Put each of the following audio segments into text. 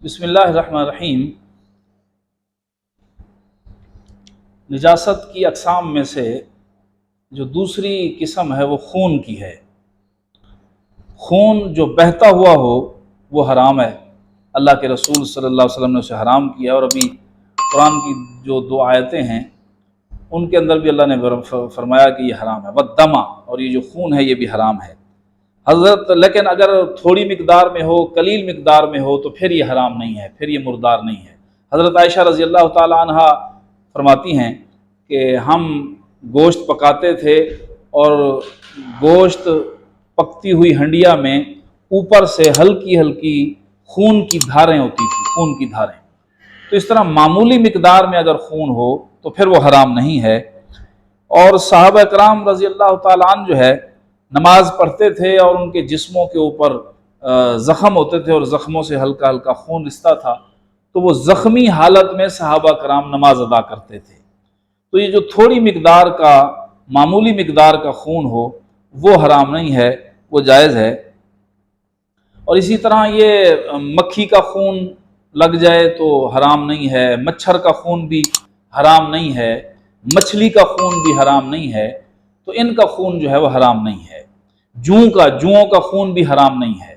بسم اللہ الرحمن الرحیم۔ نجاست کی اقسام میں سے جو دوسری قسم ہے وہ خون کی ہے۔ خون جو بہتا ہوا ہو وہ حرام ہے، اللہ کے رسول صلی اللہ علیہ وسلم نے اسے حرام کیا، اور ابھی قرآن کی جو 2 آیتیں ہیں ان کے اندر بھی اللہ نے فرمایا کہ یہ حرام ہے۔ والدم، اور یہ جو خون ہے یہ بھی حرام ہے حضرت۔ لیکن اگر تھوڑی مقدار میں ہو، قلیل مقدار میں ہو تو پھر یہ حرام نہیں ہے، پھر یہ مردار نہیں ہے۔ حضرت عائشہ رضی اللہ تعالی عنہ فرماتی ہیں کہ ہم گوشت پکاتے تھے اور گوشت پکتی ہوئی ہنڈیا میں اوپر سے ہلکی ہلکی خون کی دھاریں ہوتی تھی، خون کی دھاریں۔ تو اس طرح معمولی مقدار میں اگر خون ہو تو پھر وہ حرام نہیں ہے۔ اور صحابہ کرام رضی اللہ تعالی عنہ جو ہے نماز پڑھتے تھے اور ان کے جسموں کے اوپر زخم ہوتے تھے اور زخموں سے ہلکا ہلکا خون رستا تھا، تو وہ زخمی حالت میں صحابہ کرام نماز ادا کرتے تھے۔ تو یہ جو تھوڑی مقدار کا، معمولی مقدار کا خون ہو وہ حرام نہیں ہے، وہ جائز ہے۔ اور اسی طرح یہ مکھی کا خون لگ جائے تو حرام نہیں ہے، مچھر کا خون بھی حرام نہیں ہے، مچھلی کا خون بھی حرام نہیں ہے، تو ان کا خون جو ہے وہ حرام نہیں ہے۔ جوؤں کا خون بھی حرام نہیں ہے۔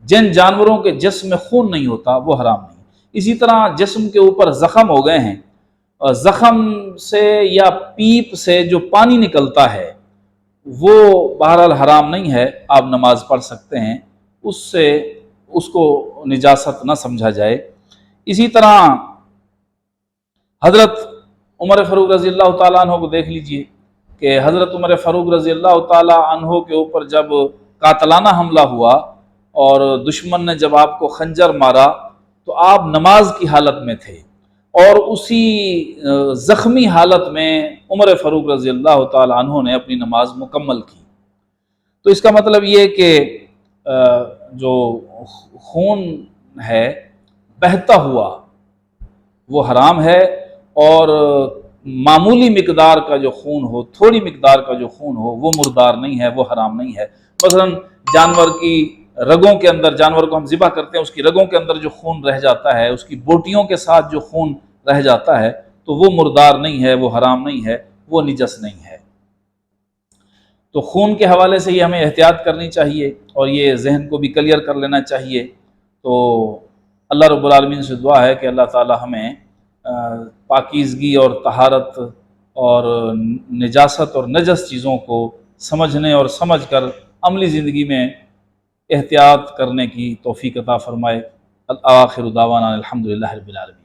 جن جانوروں کے جسم میں خون نہیں ہوتا وہ حرام نہیں۔ اسی طرح جسم کے اوپر زخم ہو گئے ہیں، اور زخم سے یا پیپ سے جو پانی نکلتا ہے وہ بہرحال حرام نہیں ہے، آپ نماز پڑھ سکتے ہیں، اس کو نجاست نہ سمجھا جائے۔ اسی طرح حضرت عمر فاروق رضی اللہ تعالیٰ عنہ کو دیکھ لیجئے کہ حضرت عمر فاروق رضی اللہ تعالیٰ عنہ کے اوپر جب قاتلانہ حملہ ہوا اور دشمن نے جب آپ کو خنجر مارا تو آپ نماز کی حالت میں تھے، اور اسی زخمی حالت میں عمر فاروق رضی اللہ تعالیٰ عنہ نے اپنی نماز مکمل کی۔ تو اس کا مطلب یہ کہ جو خون ہے بہتا ہوا وہ حرام ہے، اور معمولی مقدار کا جو خون ہو، تھوڑی مقدار کا جو خون ہو وہ مردار نہیں ہے، وہ حرام نہیں ہے۔ مثلا جانور کی رگوں کے اندر، جانور کو ہم ذبح کرتے ہیں، اس کی رگوں کے اندر جو خون رہ جاتا ہے، اس کی بوٹیوں کے ساتھ جو خون رہ جاتا ہے تو وہ مردار نہیں ہے، وہ حرام نہیں ہے، وہ نجس نہیں ہے۔ تو خون کے حوالے سے یہ ہمیں احتیاط کرنی چاہیے، اور یہ ذہن کو بھی کلیئر کر لینا چاہیے۔ تو اللہ رب العالمین سے دعا ہے کہ اللہ تعالی ہمیں پاکیزگی اور طہارت اور نجاست اور نجس چیزوں کو سمجھنے اور سمجھ کر عملی زندگی میں احتیاط کرنے کی توفیق عطا فرمائے۔ آخر دعوانا الحمدللہ رب العالمین۔